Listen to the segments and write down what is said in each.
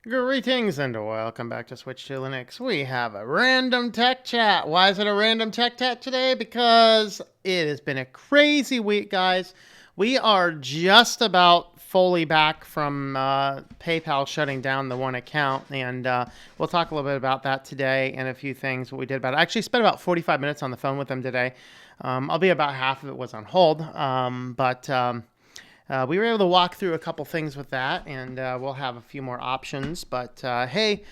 Greetings and welcome back to Switch to Linux. We have a random tech chat. Why is it a random tech chat today? Because it has been a crazy week, guys. We are just about fully back from PayPal shutting down the one account, and we'll talk a little bit about that today and a few things what we did about it. I actually spent about 45 minutes on the phone with them today. I'll be about half of it was on hold, but we were able to walk through a couple things with that, and we'll have a few more options. But hey,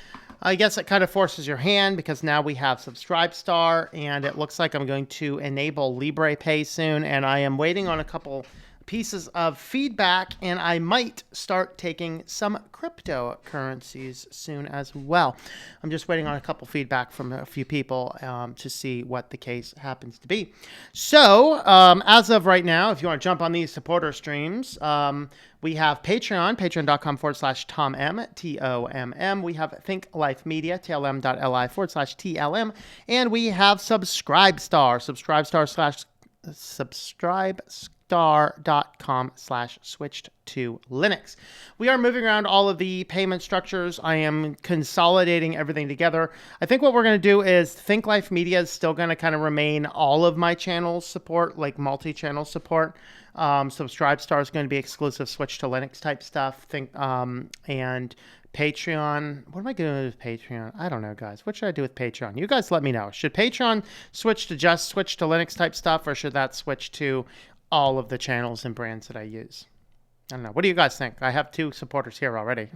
I guess it kind of forces your hand because now we have Subscribestar, and it looks like I'm going to enable Libre Pay soon, and I am waiting on a couple pieces of feedback, and I might start taking some cryptocurrencies soon as well. I'm just waiting on a couple feedback from a few people to see what the case happens to be. So as of right now, if you want to jump on these supporter streams, we have Patreon, patreon.com/TomM, TOMM. We have Think Life Media, tlm.li/TLM. And we have subscribestar.com/switched to Linux. We are moving around all of the payment structures. I am consolidating everything together. I think what we're going to do is Think Life Media is still going to kind of remain all of my channels support, like multi-channel support. Subscribestar is going to be exclusive Switch to Linux type stuff. And Patreon. What am I going to do with Patreon? I don't know, guys. What should I do with Patreon? You guys let me know. Should Patreon switch to just Switch to Linux type stuff, or should that switch to all of the channels and brands that I use? I don't know. What do you guys think? I have 2 supporters here already.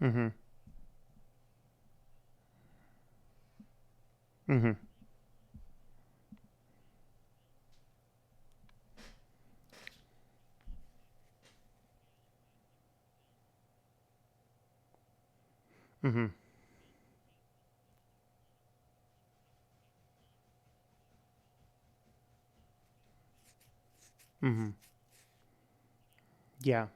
Mm-hmm. Mm-hmm. Mm-hmm. Mm-hmm. Yeah.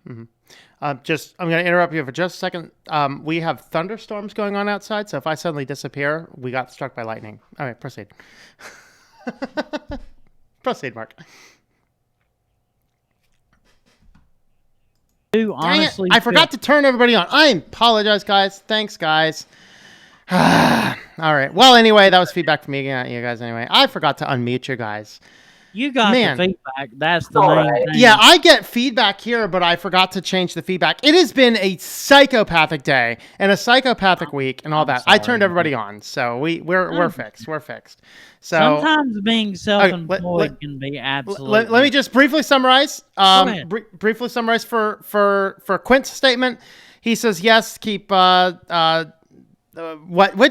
Mm-hmm. I'm going to interrupt you for just a second. We have thunderstorms going on outside, so if I suddenly disappear, we got struck by lightning. All right, proceed. Proceed, Mark. Do Dang it! honestly I feel forgot to turn everybody on. I apologize, guys. Thanks, guys. All right. Well, anyway, that was feedback from you guys. Anyway, I forgot to unmute you guys. you got the Man, feedback. That's the All main right. thing. yeah, I get feedback here, but I forgot to change the feedback. It has been a psychopathic day and a psychopathic week and all I'm that. I sorry, turned man. everybody on, so we're I'm- fixed. We're fixed. So Sometimes being self-employed let- can be absolutely. let me just briefly summarize. ahead. Briefly summarize for Quint's statement. He says yes. Keep what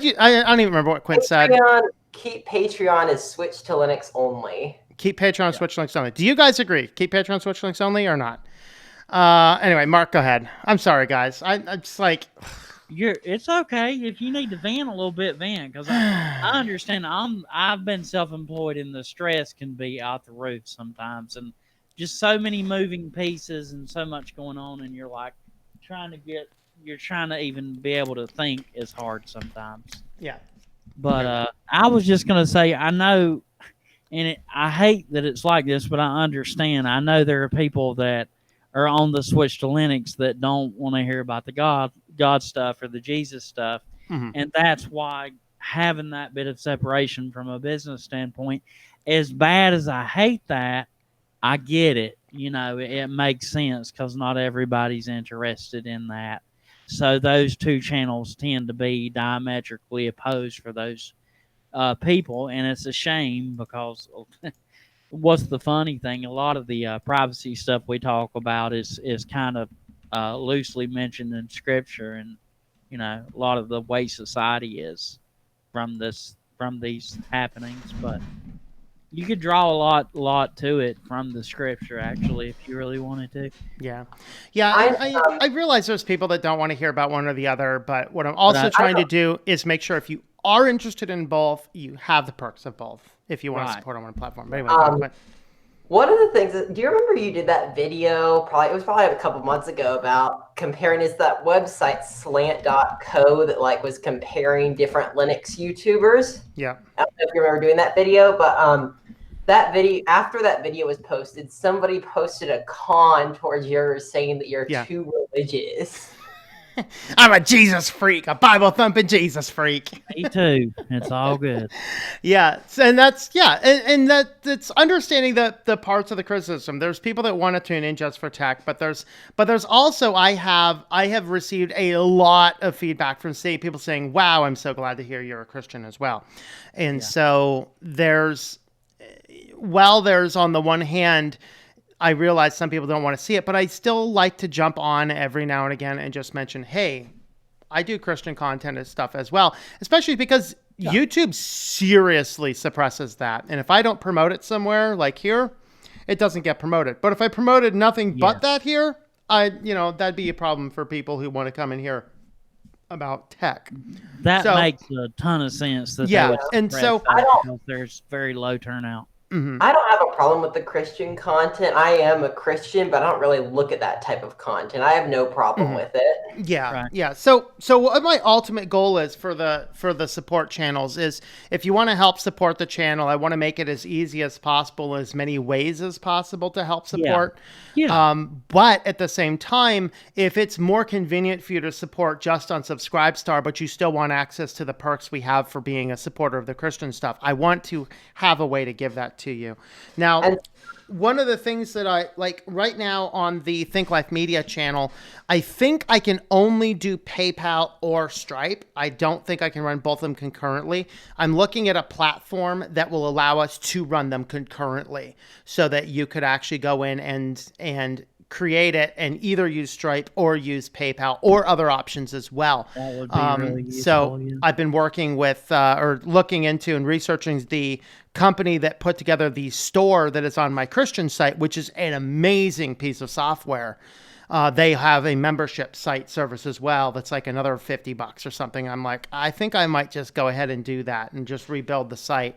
you I don't even remember what Quint said. Keep Patreon as Switch to Linux only. Keep Patreon Switch links only. Do you guys agree? Keep Patreon Switch links only or not? Anyway, Mark, go ahead. I'm sorry, guys. I'm just like, It's okay if you need to vent a little bit, vent, because I understand. I've been self-employed, and the stress can be out the roof sometimes, and just so many moving pieces and so much going on, and you're like you're trying to even be able to think is hard sometimes. yeah. But I was just gonna say, I know, and I hate that it's like this, but I understand. I know there are people that are on the switch to Linux that don't want to hear about the God stuff or the Jesus stuff, Mhm. and that's why having that bit of separation from a business standpoint, as bad as I hate that, I get it. You know, it makes sense because not everybody's interested in that. So those 2 channels tend to be diametrically opposed for those people, and it's a shame because what's the funny thing? A lot of the privacy stuff we talk about is kind of loosely mentioned in scripture, and you know a lot of the way society is from these happenings. But you could draw a lot to it from the scripture, actually, if you really wanted to. Yeah. I realize there's people that don't want to hear about one or the other, but what I'm also Right. trying to do is make sure if you are interested in both, you have the perks of both if you want to Right. support on one platform. But anyway, Um, One of the things do you remember you did that video? It was probably a couple months ago about comparing is that website slant.co that like was comparing different Linux YouTubers. Yeah. I don't know if you remember doing that video, but that video after that video was posted, somebody posted a con towards yours saying that you're too religious. I'm a Jesus freak, a Bible thumping Jesus freak. Me too. It's all good. Yeah, and that's understanding the parts of the criticism. There's people that want to tune in just for tech, but there's also I have received a lot of feedback from people saying, "Wow, I'm so glad to hear you're a Christian as well." And so there's on the one hand, I realize some people don't want to see it, but I still like to jump on every now and again and just mention, hey, I do Christian content and stuff as well, especially because YouTube seriously suppresses that. And if I don't promote it somewhere like here, it doesn't get promoted. But if I promoted nothing but that here, that'd be a problem for people who want to come in here about tech. That makes a ton of sense. And so there's very low turnout. Mm-hmm. I don't have a problem with the Christian content. I am a Christian, but I don't really look at that type of content. I have no problem with it. Yeah, right. Yeah. So what my ultimate goal is for the support channels is if you want to help support the channel, I want to make it as easy as possible, as many ways as possible to help support. Yeah. But at the same time, if it's more convenient for you to support just on Subscribestar, but you still want access to the perks we have for being a supporter of the Christian stuff, I want to have a way to give that to you. Now, one of the things that I like right now on the Think Life Media channel, I think I can only do PayPal or Stripe. I don't think I can run both of them concurrently. I'm looking at a platform that will allow us to run them concurrently so that you could actually go in and create it and either use Stripe or use PayPal or other options as well. That would be really useful, I've been working with or looking into and researching the company that put together the store that is on my Christian site, which is an amazing piece of software. They have a membership site service as well. That's like another $50 or something. I'm like, I think I might just go ahead and do that and just rebuild the site.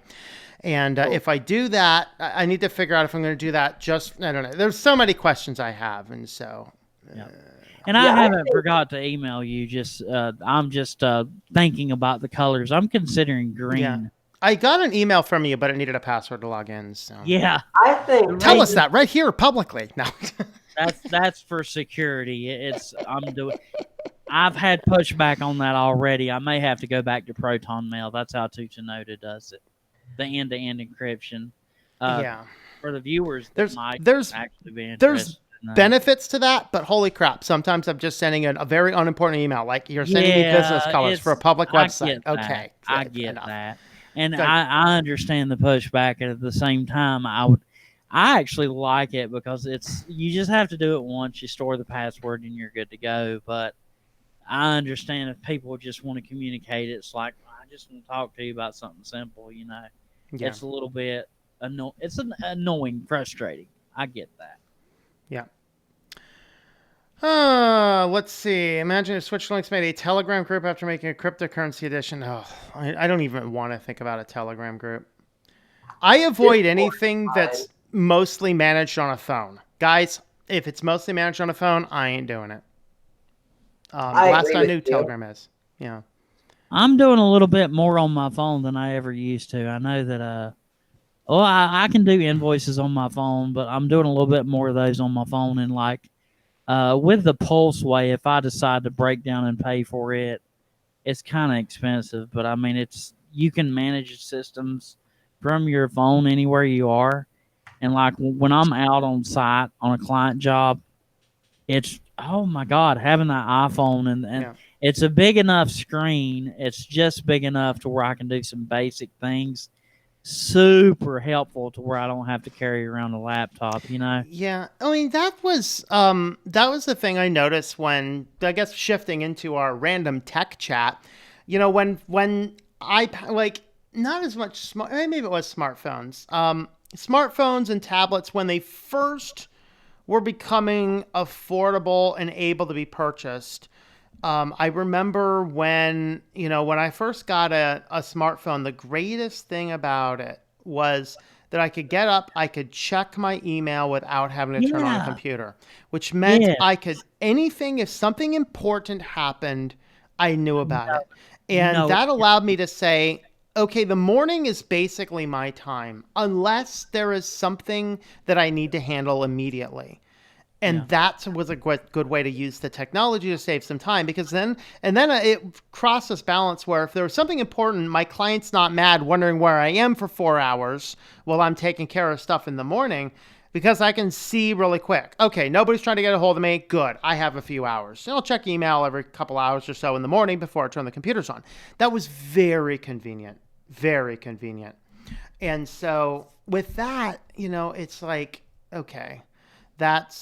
And if I do that, I need to figure out if I'm going to do that. I don't know. There's so many questions I have. And so. And I haven't forgot to email you. I'm just thinking about the colors. I'm considering green. Yeah. I got an email from you, but it needed a password to log in. So. Yeah. I think. Tell us that right here publicly. No. That's for security. I've had pushback on that already. I may have to go back to Proton Mail. That's how Tutanota does it. The end-to-end encryption. For the viewers, there's actually be interested in that. Benefits to that, but holy crap! Sometimes I'm just sending a very unimportant email, like you're sending me business colors for a public website. Okay, I get that, and I understand the pushback. And at the same time, I actually like it because you just have to do it once. You store the password and you're good to go. But I understand if people just want to communicate, it's like I just want to talk to you about something simple. Yeah. It's a little bit it's annoying, frustrating. I get that. Yeah. Let's see. Imagine if SwitchedToLinux made a Telegram group after making a cryptocurrency edition. Oh, I don't even want to think about a Telegram group. I avoid anything that's mostly managed on a phone. Guys, if it's mostly managed on a phone, I ain't doing it. Last I knew, Telegram is. Yeah. I'm doing a little bit more on my phone than I ever used to. I know that I can do invoices on my phone, but I'm doing a little bit more of those on my phone. And with the Pulse Way, if I decide to break down and pay for it, it's kind of expensive. But I mean, you can manage systems from your phone anywhere you are. And like when I'm out on site on a client job, it's, oh my God, having that iPhone and it's a big enough screen. It's just big enough to where I can do some basic things. Super helpful to where I don't have to carry around a laptop, Yeah, I mean that was the thing I noticed when, I guess, shifting into our random tech chat. When I not as much maybe it was smartphones. Smartphones and tablets, when they first were becoming affordable and able to be purchased. I remember when I first got a smartphone, the greatest thing about it was that I could get up, I could check my email without having to turn on a Yeah. computer, which meant Yeah. I could anything if something important happened, I knew You about know, it. you And know that it. allowed me to say, okay, the morning is basically my time unless there is something that I need to handle immediately. Yeah. And that was a good way to use the technology to save some time, because then it crossed this balance where if there was something important, my client's not mad wondering where I am for 4 hours while I'm taking care of stuff in the morning, because I can see really quick, okay, nobody's trying to get a hold of me, good, I have a few hours. And I'll check email every couple hours or so in the morning before I turn the computers on. That was very convenient, very convenient. And so with that, it's like, okay, that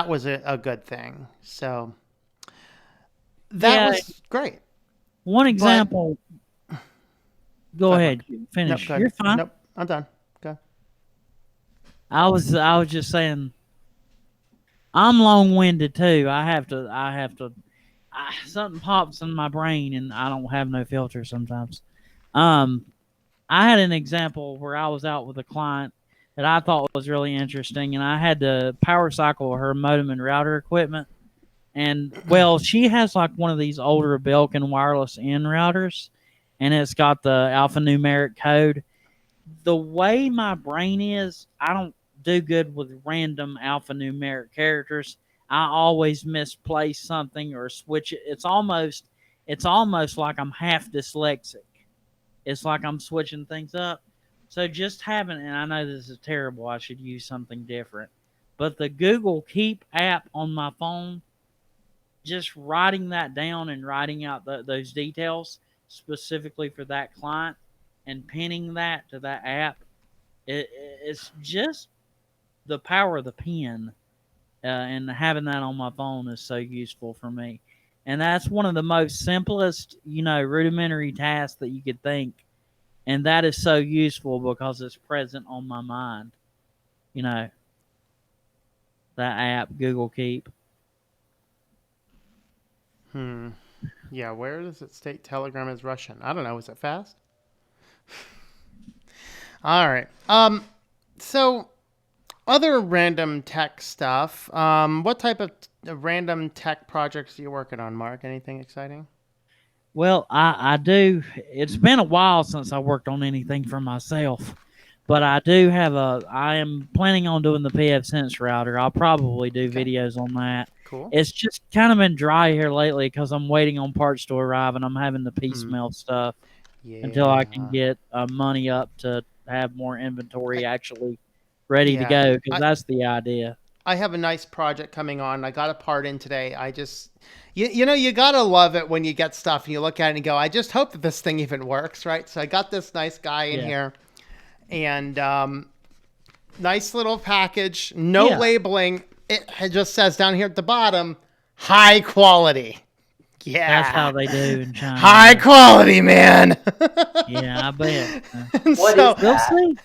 was a good thing. So that Yeah. was great. One But example. Go go ahead, ahead. Mark. Nope, Finish. go ahead. You're fine. Nope, I'm done. Go. I was just saying I'm long-winded too. Something pops in my brain and I don't have no filter sometimes. Um I had an example where I was out with a client that I thought was really interesting, and I had to power cycle her modem and router equipment. And well, she has like one of these older Belkin wireless N routers, and it's got the alphanumeric code. The way my brain is, I don't do good with random alphanumeric characters. I always misplace something or switch it. It's almost like I'm half dyslexic. It's like I'm switching things up. So just having, and I know this is terrible, I should use something different, but the Google Keep app on my phone, just writing that down and writing out those details specifically for that client and pinning that to that app, it's just the power of the pen. And having that on my phone is so useful for me. And that's one of the most simplest, rudimentary tasks that you could think, and that is so useful because it's present on my mind. You know, that app, Google Keep. Yeah, where does it state Telegram is Russian? I don't know. Is it fast? All right. So other random tech stuff. What type of random tech projects are you working on, Mark? Anything exciting? Well, I do. It's been a while since I worked on anything for myself, but I am planning on doing the PF Sense router. I'll probably do Okay. videos on that. Cool. It's just kind of been dry here lately because I'm waiting on parts to arrive and I'm having to Hmm. piecemeal stuff until I can Yeah. get money up to have more inventory actually ready to Yeah. go, because that's the idea. I have a nice project coming on. I got a part in today. You gotta love it when you get stuff and you look at it and go, I just hope that this thing even works, right? So I got this nice guy in Yeah. here, and nice little package, no Yeah. labeling. It just says down here at the bottom, high quality. That's how Yeah, they do in China. high quality, man. Yeah, I bet. And What so, is We'll that? see.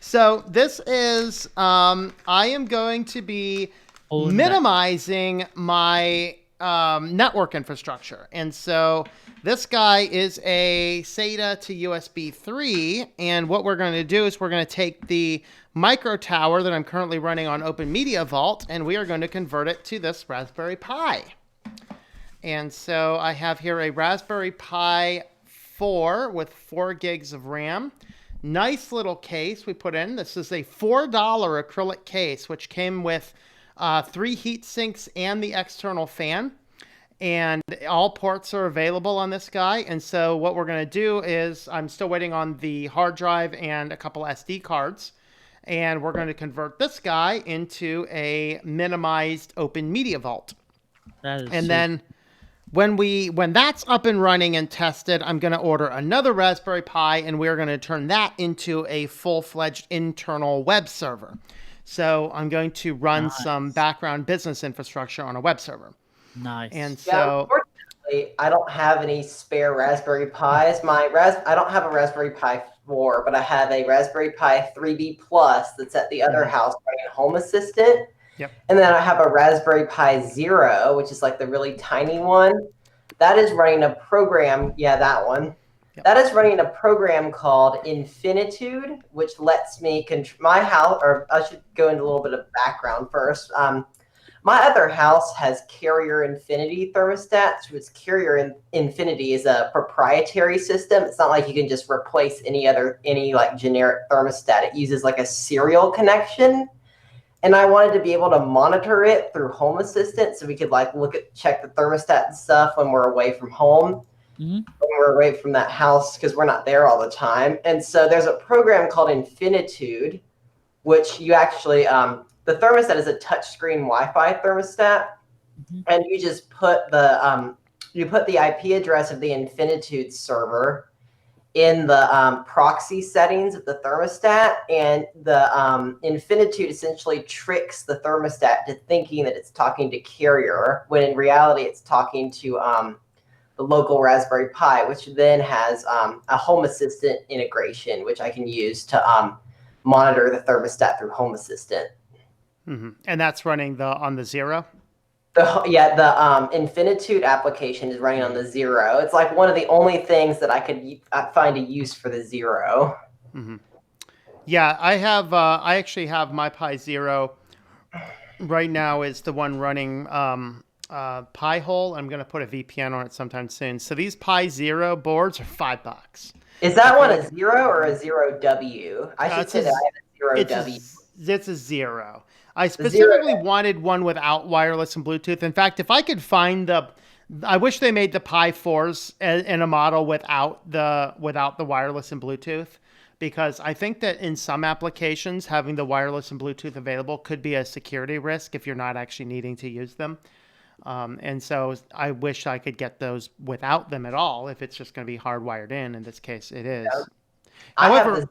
So this is, I am going to be Pulling back. minimizing my network infrastructure. And so this guy is a SATA to USB 3. And what we're going to do is we're going to take the micro tower that I'm currently running on Open Media Vault, and we are going to convert it to this Raspberry Pi. And so I have here a Raspberry Pi 4 with 4 gigs of RAM. Nice little case we put in. This is a $4 acrylic case, which came with 3 heat sinks and the external fan. And all ports are available on this guy. And so what we're going to do is, I'm still waiting on the hard drive and a couple SD cards. And we're going to convert this guy into a minimized Open Media Vault. That is And super. then when that's up and running and tested, I'm going to order another Raspberry Pi, and we're going to turn that into a full-fledged internal web server. So I'm going to run some background business infrastructure on a web server. Nice. And Yeah, so, unfortunately, I don't have any spare Raspberry Pis. I don't have a Raspberry Pi 4, but I have a Raspberry Pi 3B Plus that's at the other house running Home Assistant. yep. And then I have a Raspberry Pi Zero, which is like the really tiny one. That is running a program. Yeah, that one. Yep. That is running a program called Infinitude, which lets me my house, or I should go into a little bit of background first. My other house has Carrier Infinity thermostats, which Carrier Infinity is a proprietary system. It's not like you can just replace any like generic thermostat. It uses like a serial connection. And I wanted to be able to monitor it through Home Assistant so we could like check the thermostat and stuff when we're away from home. Mm-hmm. When we're away from that house because we're not there all the time. And so there's a program called Infinitude, which you actually the thermostat is a touchscreen Wi-Fi thermostat, and you just put the IP address of the Infinitude server in the proxy settings of the thermostat, and the Infinitude essentially tricks the thermostat to thinking that it's talking to Carrier, when in reality it's talking to the local Raspberry Pi, which then has a Home Assistant integration, which I can use to monitor the thermostat through Home Assistant. Mm-hmm. And that's running on the Zero? The Infinitude application is running on the Zero. It's like one of the only things that I could find a use for the Zero. Mm-hmm. Yeah, I actually have my Pi Zero right now is the one running Pi-hole. I'm going to put a VPN on it sometime soon. So these Pi Zero boards are $5. Is that one a Zero or a Zero W? I should say that I have a Zero W. It's a Zero. I specifically wanted one without wireless and Bluetooth. In fact, if I could find I wish they made the Pi 4s in a model without the wireless and Bluetooth, because I think that in some applications, having the wireless and Bluetooth available could be a security risk if you're not actually needing to use them. And so I wish I could get those without them at all, if it's just going to be hardwired in. In this case, it is. However, I have the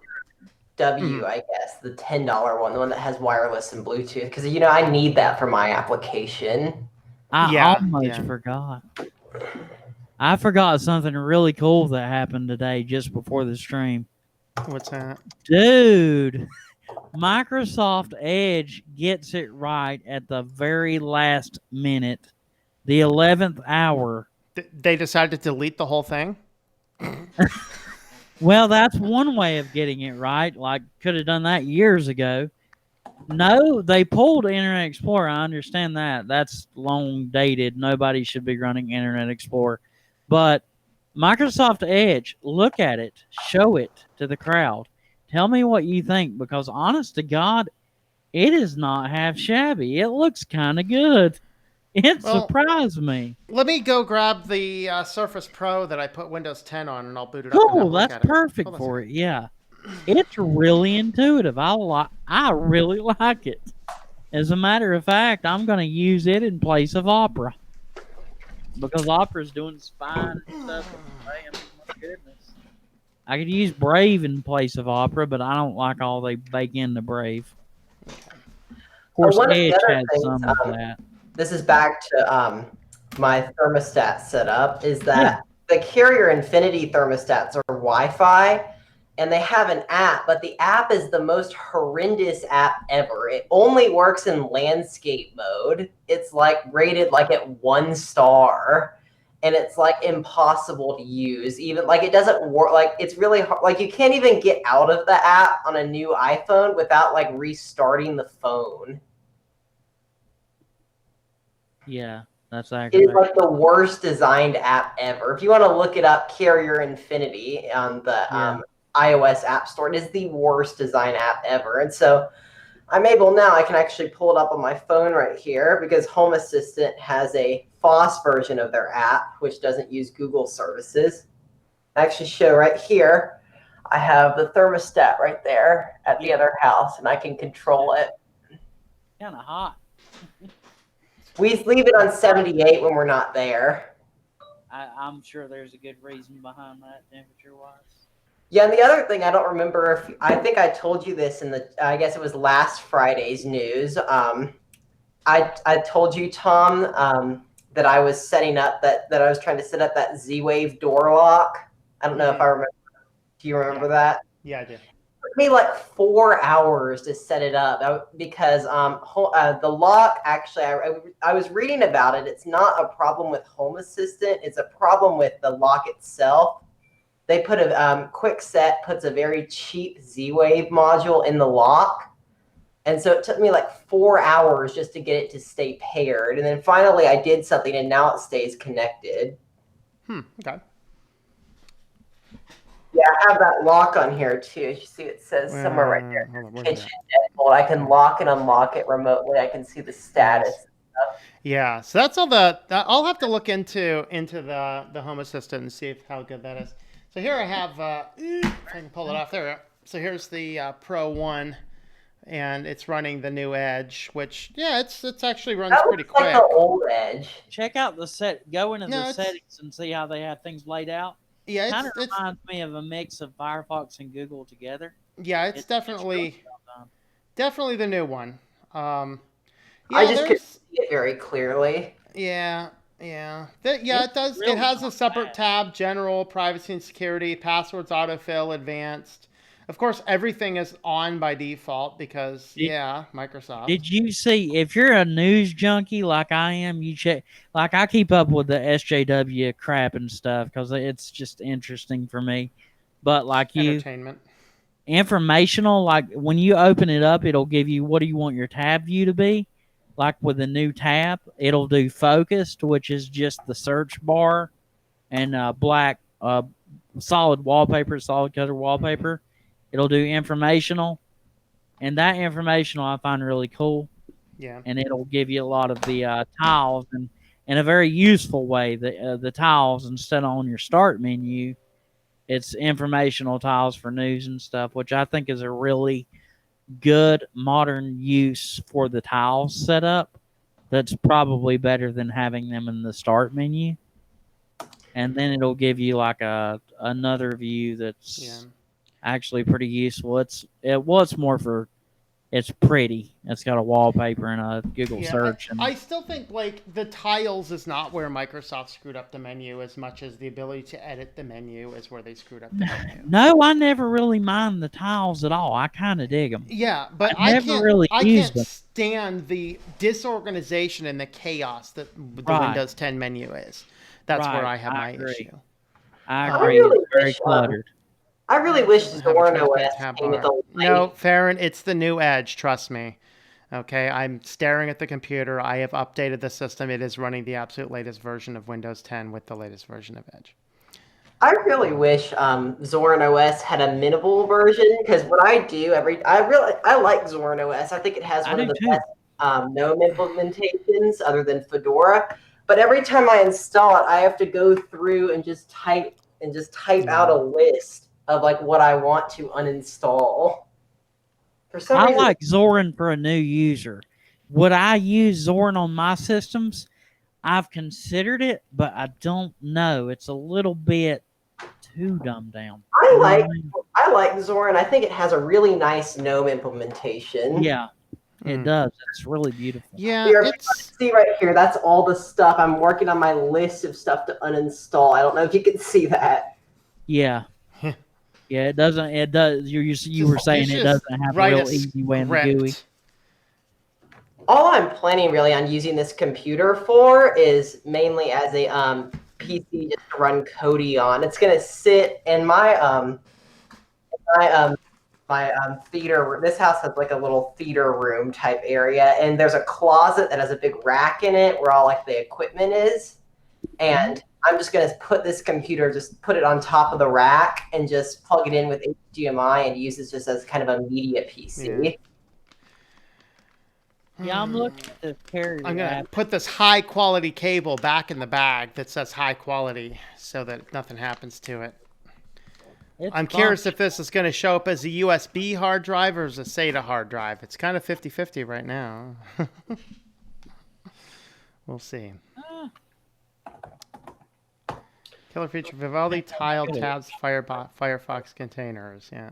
W, I guess, the $10 one, the one that has wireless and Bluetooth, because I need that for my application. I almost forgot. I forgot something really cool that happened today just before the stream. What's that? Dude, Microsoft Edge gets it right at the very last minute, the 11th hour. They decided to delete the whole thing? Well, that's one way of getting it right. Like, could have done that years ago. No, they pulled Internet Explorer. I understand that. That's long dated. Nobody should be running Internet Explorer. But Microsoft Edge, look at it. Show it to the crowd. Tell me what you think, because honest to God, it is not half shabby. It looks kind of good. It surprised me. Let me go grab the Surface Pro that I put Windows 10 on, and I'll boot it up. Cool, that's perfect for it. Yeah, it's really intuitive. I really like it. As a matter of fact, I'm going to use it in place of Opera, because Opera's doing fine stuff. My goodness, I could use Brave in place of Opera, but I don't like all they bake into Brave. Of course, Edge has some of that. This is back to my thermostat setup, is that the Carrier Infinity thermostats are Wi-Fi, and they have an app, but the app is the most horrendous app ever. It only works in landscape mode. It's like rated like at 1 star, and it's like impossible to use. Even like it doesn't work. Like it's really hard. Like you can't even get out of the app on a new iPhone without like restarting the phone. Yeah, that's accurate. It is like the worst designed app ever. If you want to look it up, Carrier Infinity on the iOS App Store, it is the worst design app ever. And so I'm able now, I can actually pull it up on my phone right here, because Home Assistant has a FOSS version of their app, which doesn't use Google services. I actually show right here, I have the thermostat right there at the other house, and I can control it. Kind of hot. We leave it on 78 when we're not there. I'm sure there's a good reason behind that, temperature-wise. Yeah, and the other thing, I don't remember I think I told you this in I guess it was last Friday's news. I told you, Tom, that I was setting up that I was trying to set up that Z-Wave door lock. I don't know if I remember. Do you remember that? Yeah, I do. It took me like 4 hours to set it up because the lock, actually, I was reading about it. It's not a problem with Home Assistant. It's a problem with the lock itself. they put a Quickset puts a very cheap Z-Wave module in the lock. And so it took me like 4 hours just to get it to stay paired. And then finally I did something and now it stays connected. Okay. Yeah, I have that lock on here too. As you see, it says somewhere right there, kitchen deadbolt. I can lock and unlock it remotely. I can see the status. Yeah, so that's all I'll have to look into the Home Assistant and see how good that is. So here I have, if I can pull it off there. So here's the Pro 1, and it's running the new Edge, which, yeah, it's actually runs pretty quick. Like the old Edge. Check out go into the settings and see how they have things laid out. Yeah, it kind of reminds me of a mix of Firefox and Google together. Yeah, it's definitely the new one. Yeah, I just could see it very clearly. Yeah. It does. Really, it has a separate tab: General, Privacy and Security, Passwords, Autofill, Advanced. Of course, everything is on by default because Microsoft. Did you see? If you're a news junkie like I am, you check. Like I keep up with the SJW crap and stuff because it's just interesting for me. But like entertainment, informational. Like when you open it up, it'll give you what do you want your tab view to be. Like with the new tab, it'll do focused, which is just the search bar and black solid color wallpaper. It'll do informational, and that informational I find really cool. Yeah. And it'll give you a lot of the tiles, and in a very useful way. The tiles, instead of on your start menu, it's informational tiles for news and stuff, which I think is a really good modern use for the tiles setup. That's probably better than having them in the start menu. And then it'll give you like another view that's actually pretty useful. It's more for it's pretty. It's got a wallpaper and a Google search. I still think like the tiles is not where Microsoft screwed up the menu as much as the ability to edit the menu is where they screwed up the menu. No, I never really mind the tiles at all. I kind of dig them. Yeah, but I can't stand the disorganization and the chaos that the Windows 10 menu is. That's where I have my issue. I agree. It's very cluttered. I really wish Zorin OS came with a No, Farron, it's the new Edge. Trust me. Okay, I'm staring at the computer. I have updated the system. It is running the absolute latest version of Windows 10 with the latest version of Edge. I really wish Zorin OS had a minimal version because what I do I like Zorin OS. I think it has one of the best GNOME implementations other than Fedora. But every time I install it, I have to go through and just type out a list of like what I want to uninstall. For some reason, I like Zorin for a new user. Would I use Zorin on my systems? I've considered it, but I don't know. It's a little bit too dumbed down. I like Zorin. I think it has a really nice GNOME implementation. Yeah, it does. It's really beautiful. Yeah, here, see right here. That's all the stuff. I'm working on my list of stuff to uninstall. I don't know if you can see that. Yeah. Yeah, it doesn't. It does. You were saying it doesn't have a real easy way in the GUI. All I'm planning really on using this computer for is mainly as a PC just to run Kodi on. It's gonna sit in my theater. This house has like a little theater room type area, and there's a closet that has a big rack in it where all like the equipment is, and I'm just going to put this computer, just put it on top of the rack and just plug it in with HDMI and use it just as kind of a media PC. Yeah, I'm looking at the carrier. I'm going to put this high quality cable back in the bag that says high quality so that nothing happens to it. I'm curious if this is going to show up as a USB hard drive or as a SATA hard drive. It's kind of 50-50 right now. We'll see. Killer feature: Vivaldi tile tabs Firefox containers. Yeah,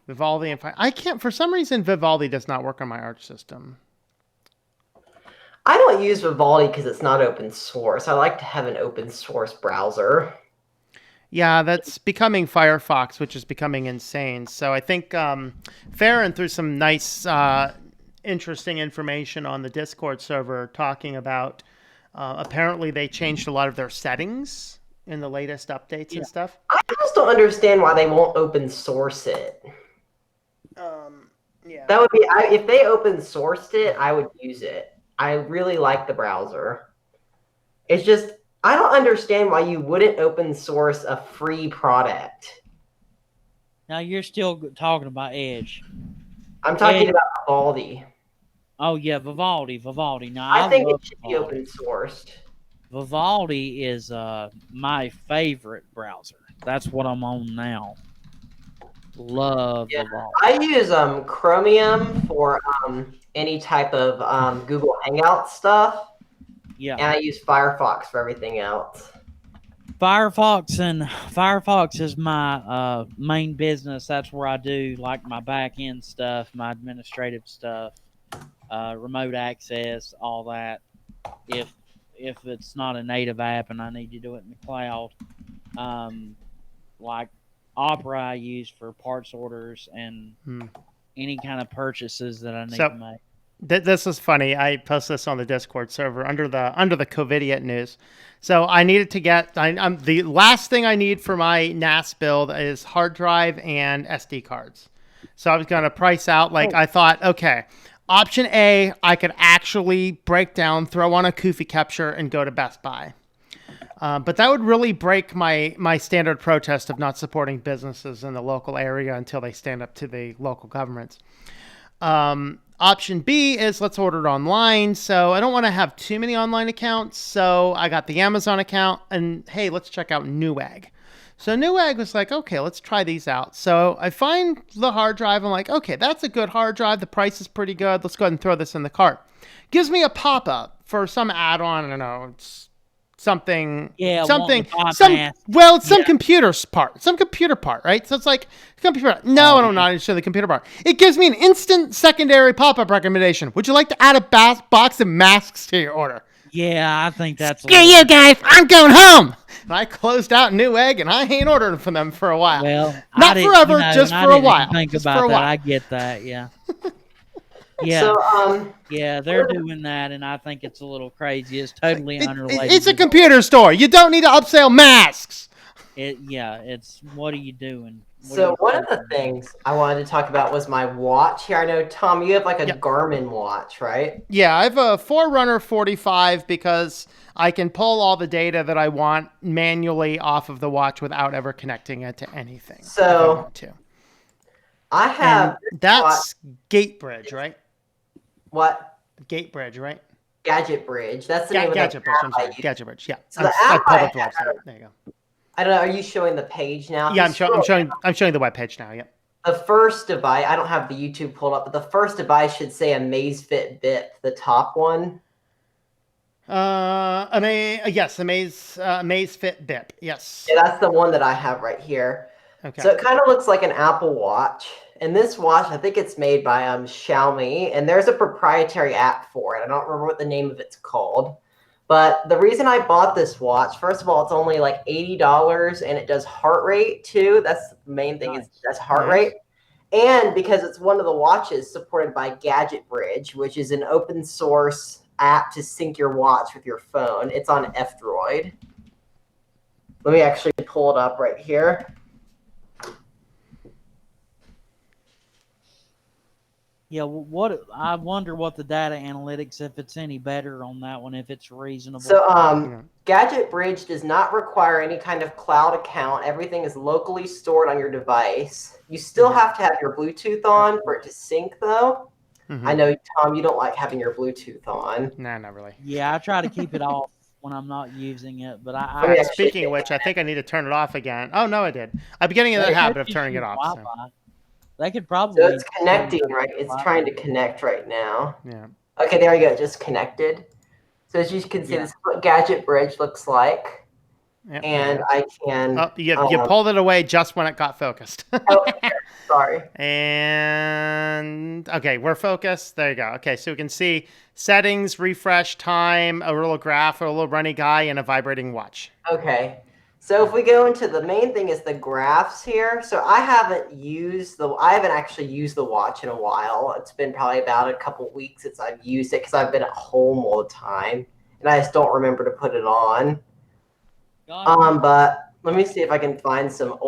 Vivaldi and I can't for some reason Vivaldi does not work on my Arch system. I don't use Vivaldi because it's not open source. I like to have an open source browser. Yeah, that's becoming Firefox, which is becoming insane. So I think Farron threw some nice, interesting information on the Discord server talking about apparently they changed a lot of their settings in the latest updates and stuff. I just don't understand why they won't open source it. Yeah. That would be if they open sourced it, I would use it. I really like the browser. It's just I don't understand why you wouldn't open source a free product. Now you're still talking about Edge. I'm talking about Vivaldi. Oh yeah, Vivaldi. Now I think love it should Vivaldi. be open sourced. Vivaldi is my favorite browser. That's what I'm on now. Love Vivaldi. I use Chromium for any type of Google Hangout stuff. Yeah. And I use Firefox for everything else. Firefox is my main business. That's where I do like my back end stuff, my administrative stuff, remote access, all that. If it's not a native app and I need to do it in the cloud, like Opera I use for parts orders and any kind of purchases that I need to make. This is funny. I posted this on the Discord server under the COVIDiot news. So I needed to get. The last thing I need for my NAS build is hard drive and SD cards. So I was going to price out. I thought, okay, option A, I could actually break down, throw on a Kufi capture, and go to Best Buy. But that would really break my standard protest of not supporting businesses in the local area until they stand up to the local governments. Option B is let's order it online. So I don't want to have too many online accounts. So I got the Amazon account and hey, let's check out Newegg. So Newegg was like, okay, let's try these out. So I find the hard drive. I'm like, okay, that's a good hard drive. The price is pretty good. Let's go ahead and throw this in the cart. Gives me a pop-up for some add-on. I don't know. It's something, some computer part, right? So it's like computer part. No, I don't know understand the computer part. It gives me an instant secondary pop-up recommendation. Would you like to add a box of masks to your order? Yeah, I think that's screw you guys. I'm going home. And I closed out Newegg and I ain't ordering from them for a while. Well, not forever, just for a while. Think about that. I get that. Yeah. Yeah, so, yeah, they're doing that, and I think it's a little crazy. It's totally unrelated. It's a computer store. You don't need to upsell masks. It's what are you doing? One of the things I wanted to talk about was my watch here. I know, Tom, you have like a Garmin watch, right? Yeah, I have a Forerunner 45 because I can pull all the data that I want manually off of the watch without ever connecting it to anything. So I have that's Gatebridge, right? What? Gate Bridge, right? Gadget Bridge. That's the name of the Gadget Bridge. I'm sorry. Gadget Bridge. Yeah. So the app I pulled up the website. There you go. I don't know. Are you showing the page now? Yeah, I'm showing the web page now. Yeah. The first device. I don't have the YouTube pulled up, but the first device should say Amazfit Bip, the top one. Yes, Amazfit Bip. Yes. Yeah, that's the one that I have right here. Okay. So it kind of looks like an Apple Watch. And this watch, I think it's made by Xiaomi, and there's a proprietary app for it. I don't remember what the name of it's called. But the reason I bought this watch, first of all, it's only like $80, and it does heart rate too. That's the main thing. It does heart rate. And because it's one of the watches supported by Gadget Bridge, which is an open source app to sync your watch with your phone. It's on F-Droid. Let me actually pull it up right here. Yeah, I wonder what the data analytics, if it's any better on that one, if it's reasonable. So, Gadget Bridge does not require any kind of cloud account. Everything is locally stored on your device. You still have to have your Bluetooth on for it to sync, though. I know, Tom, you don't like having your Bluetooth on. No, not really. Yeah, I try to keep it off when I'm not using it. But speaking of which, I think I need to turn it off again. Oh, no, I did. I'm getting in the habit of turning it off. So. They could probably. So it's connecting, right? It's trying to connect right now. Yeah. Okay, there we go. Just connected. So as you can see, this is what Gadget Bridge looks like. Yep. And I can. Oh, you pulled it away just when it got focused. Sorry. And okay, we're focused. There you go. Okay, so we can see settings, refresh time, a little graph, a little runny guy, and a vibrating watch. Okay. So if we go into the main thing is the graphs here. So I haven't actually used the watch in a while. It's been probably about a couple weeks since I've used it because I've been at home all the time and I just don't remember to put it on. But let me see if I can find some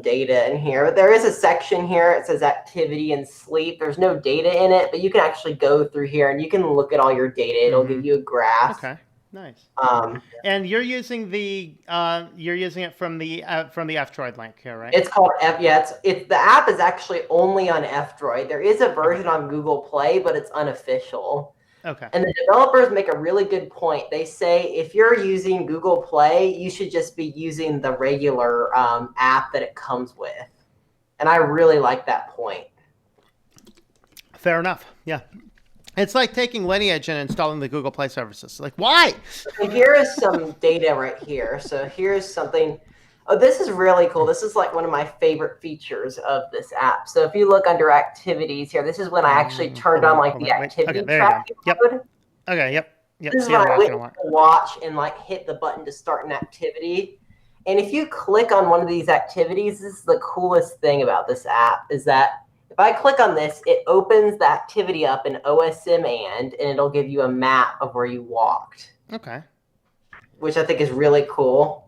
data in here. But there is a section here. It says activity and sleep. There's no data in it, but you can actually go through here and you can look at all your data. It'll give you a graph. Okay. Nice. Um, And you're using it from the F-Droid link here, right? It's called F. Yeah, it's the app is actually only on F-Droid. There is a version on Google Play, but it's unofficial. Okay. And the developers make a really good point. They say if you're using Google Play, you should just be using the regular app that it comes with. And I really like that point. Fair enough. Yeah. It's like taking Lineage and installing the Google Play services. Like, why? And here is some data right here. So here's something. Oh, this is really cool. This is like one of my favorite features of this app. So if you look under activities here, this is when I actually turned on like the activity tracking mode. Okay, yep. This is when I went to watch and like hit the button to start an activity. And if you click on one of these activities, this is the coolest thing about this app is that if I click on this, it opens the activity up in OSM and it'll give you a map of where you walked. Okay. Which I think is really cool.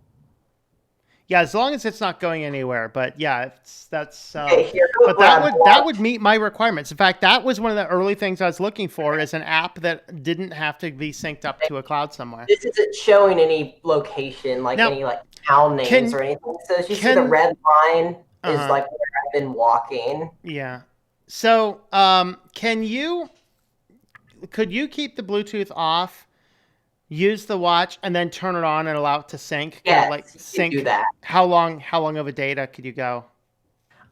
Yeah, as long as it's not going anywhere. But yeah, that's. Okay, but that would meet my requirements. In fact, that was one of the early things I was looking for is an app that didn't have to be synced up to a cloud somewhere. This isn't showing any location, like any like town names or anything. So as you see the red line is like where I've been walking. Yeah. So could you keep the Bluetooth off? Use the watch and then turn it on and allow it to sync. Yeah, like sync. Do that. How long of a data could you go?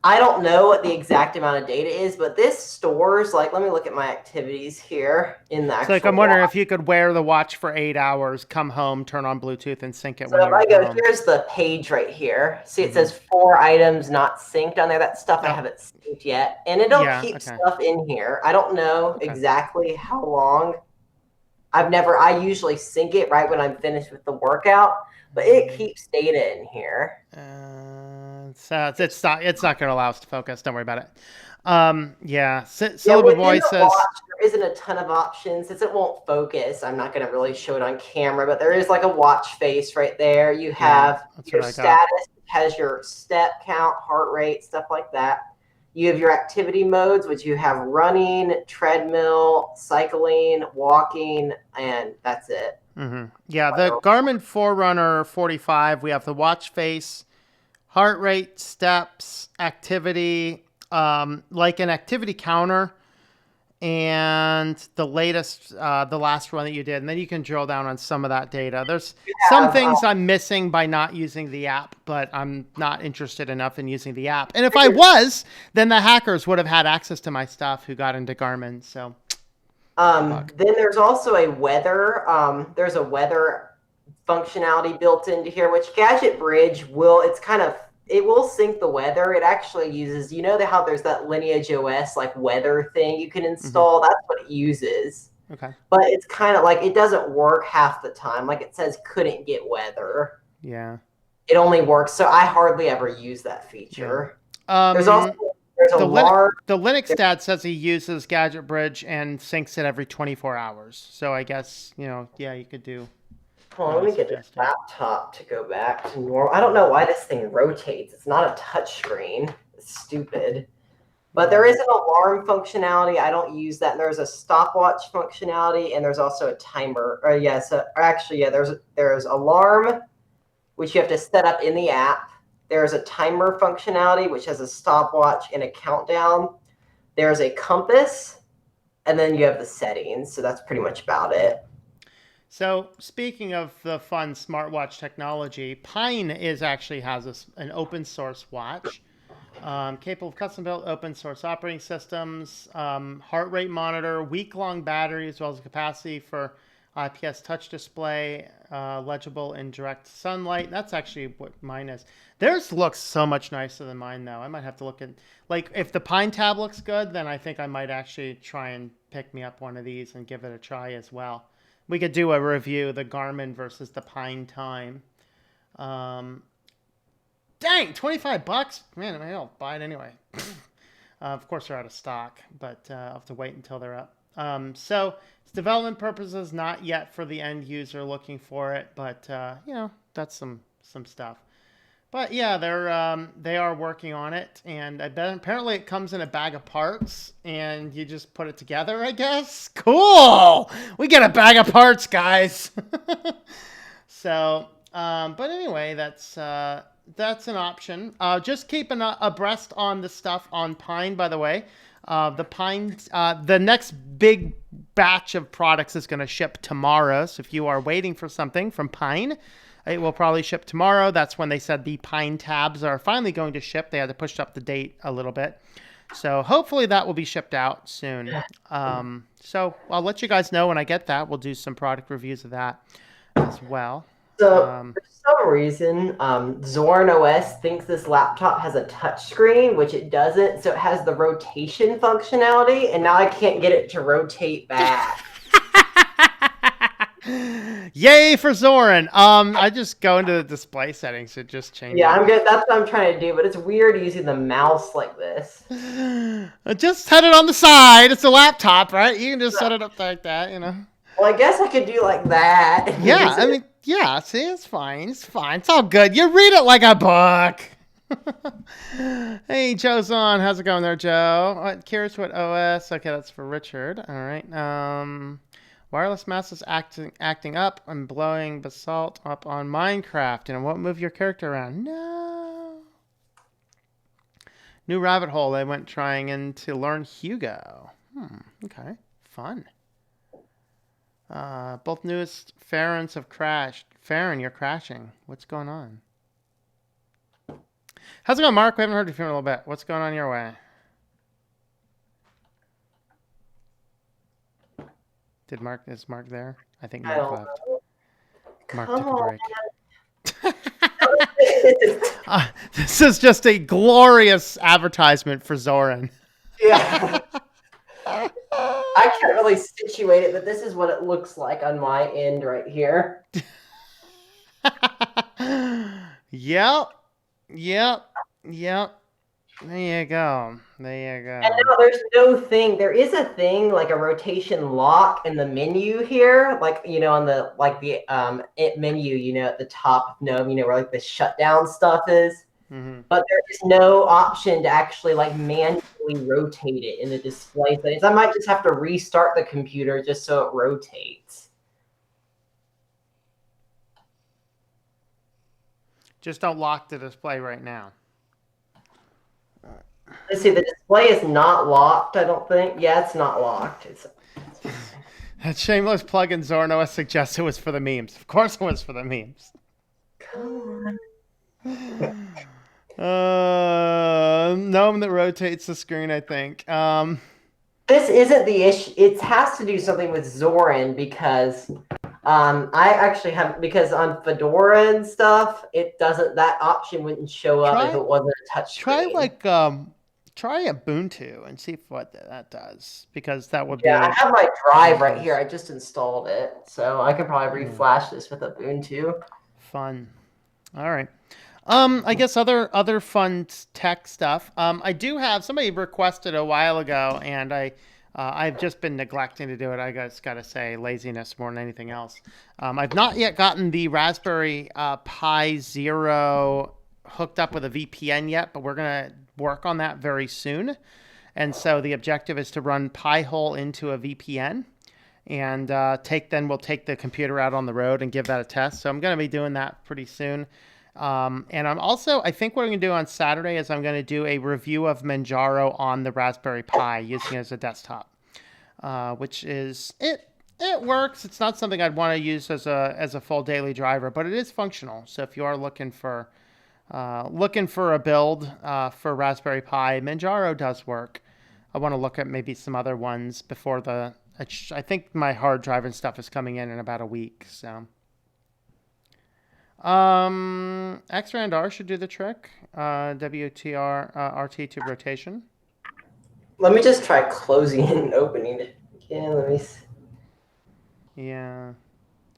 I don't know what the exact amount of data is, but this stores like. Let me look at my activities here in the actual. So like I'm wondering if you could wear the watch for 8 hours, come home, turn on Bluetooth, and sync it. So if I go, here's the page right here. See, it says 4 items not synced on there. That stuff I haven't synced yet, and it'll keep stuff in here. I don't know exactly how long. I usually sync it right when I'm finished with the workout, but it keeps data in here. So it's not going to allow us to focus. Don't worry about it. Silver Boy says there isn't a ton of options since it won't focus. I'm not going to really show it on camera, but there is like a watch face right there. You have your status, it has your step count, heart rate, stuff like that. You have your activity modes, which you have running, treadmill, cycling, walking, and that's it. Mm-hmm. Yeah, the Garmin Forerunner 45, we have the watch face, heart rate, steps, activity, like an activity counter, and the last one that you did. And then you can drill down on some of that data. There's some things I'm missing by not using the app, but I'm not interested enough in using the app. And if I was, then the hackers would have had access to my stuff who got into Garmin. So then there's also a weather. There's a weather functionality built into here, which Gadget Bridge it will sync the weather. It actually uses, how there's that Lineage OS like weather thing you can install. That's what it uses. Okay. But it's kind of like it doesn't work half the time. Like it says couldn't get weather. Yeah. It only works. So I hardly ever use that feature. Yeah. There's a the Linux dad says he uses Gadget Bridge and syncs it every 24 hours. So I guess, you could do. Hold on, let me get this laptop to go back to normal. I don't know why this thing rotates. It's not a touch screen. It's stupid. But there is an alarm functionality. I don't use that. And there's a stopwatch functionality, and there's also a timer. There's alarm, which you have to set up in the app. There's a timer functionality, which has a stopwatch and a countdown. There's a compass, and then you have the settings. So that's pretty much about it. So speaking of the fun smartwatch technology, Pine has an open source watch capable of custom built open source operating systems, heart rate monitor, week-long battery, as well as capacity for IPS touch display, legible in direct sunlight. That's actually what mine is. Theirs looks so much nicer than mine, though. I might have to look at, if the Pine tab looks good, then I think I might actually try and pick me up one of these and give it a try as well. We could do a review, the Garmin versus the Pine Time. Dang, $25? Man, I'll buy it anyway. Of course, they're out of stock, but I'll have to wait until they're up. So it's development purposes, not yet for the end user looking for it, but that's some some stuff. But yeah, they are working on it, and I bet apparently it comes in a bag of parts, and you just put it together. I guess. Cool. We get a bag of parts, guys. So, but anyway, that's an option. Just keeping abreast on the stuff on Pine, by the way. The next big batch of products is going to ship tomorrow. So if you are waiting for something from Pine, it will probably ship tomorrow. That's when they said the Pine tabs are finally going to ship. They had to push up the date a little bit. So hopefully that will be shipped out soon. So I'll let you guys know when I get that. We'll do some product reviews of that as well. So for some reason, Zorn OS thinks this laptop has a touchscreen, which it doesn't. So it has the rotation functionality, and now I can't get it to rotate back. Yay for Zoran. I just go into the display settings. It just changes. Yeah, I'm good. That's what I'm trying to do, but it's weird using the mouse like this. Just set it on the side. It's a laptop, right? You can just set it up like that, you know. Well, I guess I could do like that. Yeah, I mean, yeah, see, it's fine. It's fine. It's all good. You read it like a book. Hey, Joe's on. How's it going there, Joe? Curious what OS? Okay, that's for Richard. All right. Wireless mouse is acting up and blowing basalt up on Minecraft, and it won't move your character around. No. New rabbit hole they went trying in to learn Hugo. Okay. Fun. Both newest Farrens have crashed. Farron, you're crashing. What's going on? How's it going, Mark? We haven't heard you from you in a little bit. What's going on your way? Is Mark there? I think Mark left. Mark took a break. This is just a glorious advertisement for Zoran. Yeah. I can't really situate it, but this is what it looks like on my end right here. Yep. There you go. And now there's no thing. There is a thing like a rotation lock in the menu here, like on the menu, at the top of GNOME, where like the shutdown stuff is. Mm-hmm. But there is no option to actually like manually rotate it in the display settings. I might just have to restart the computer just so it rotates. Just don't lock the display right now. Let's see, the display is not locked, I don't think. Yeah, it's not locked. That shameless plug-in Zornoa suggests it was for the memes. Of course it was for the memes. Come on. GNOME that rotates the screen, I think. This isn't the issue. It has to do something with Zorin because I actually have, because on Fedora and stuff, it doesn't, that option wouldn't show up if it wasn't a touch screen. Try Ubuntu and see what that does, because that would be. Yeah, I have my drive right here. I just installed it, so I could probably reflash this with Ubuntu. Fun. All right. I guess other fun tech stuff. I do have, somebody requested a while ago, and I've just been neglecting to do it. I just got to say, laziness more than anything else. I've not yet gotten the Raspberry Pi Zero hooked up with a VPN yet, but we're going to work on that very soon. And so the objective is to run Pi-hole into a VPN, and we'll take the computer out on the road and give that a test. So I'm going to be doing that pretty soon. And I think what I'm going to do on Saturday is I'm going to do a review of Manjaro on the Raspberry Pi using it as a desktop, which is, it works. It's not something I'd want to use as a full daily driver, but it is functional. So if you are looking for a build for Raspberry Pi, Manjaro does work. I want to look at maybe some other ones before I think my hard drive and stuff is coming in about a week. So XRandR should do the trick. WTR RT tube rotation. Let me just try closing and opening it again. Let me see. Yeah.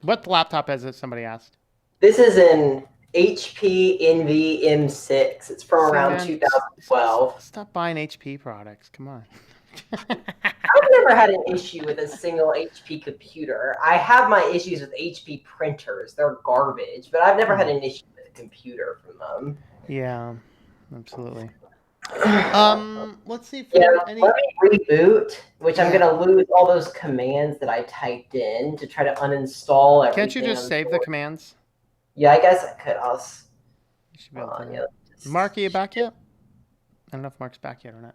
What laptop is it? Somebody asked. This is an HP Envy M6. It's from around 2012. Stop buying HP products. Come on. I've never had an issue with a single HP computer. I have my issues with HP printers. They're garbage, but I've never had an issue with computer from them. Yeah, absolutely. Let's see if we Yeah, have any. let me reboot, which I'm Yeah. gonna lose all those commands that I typed in to try to uninstall everything. Can't you just on save the commands? Yeah, I guess I could. You should be able to do Yeah, that. Mark, are you back yet? I don't know if Mark's back yet or not.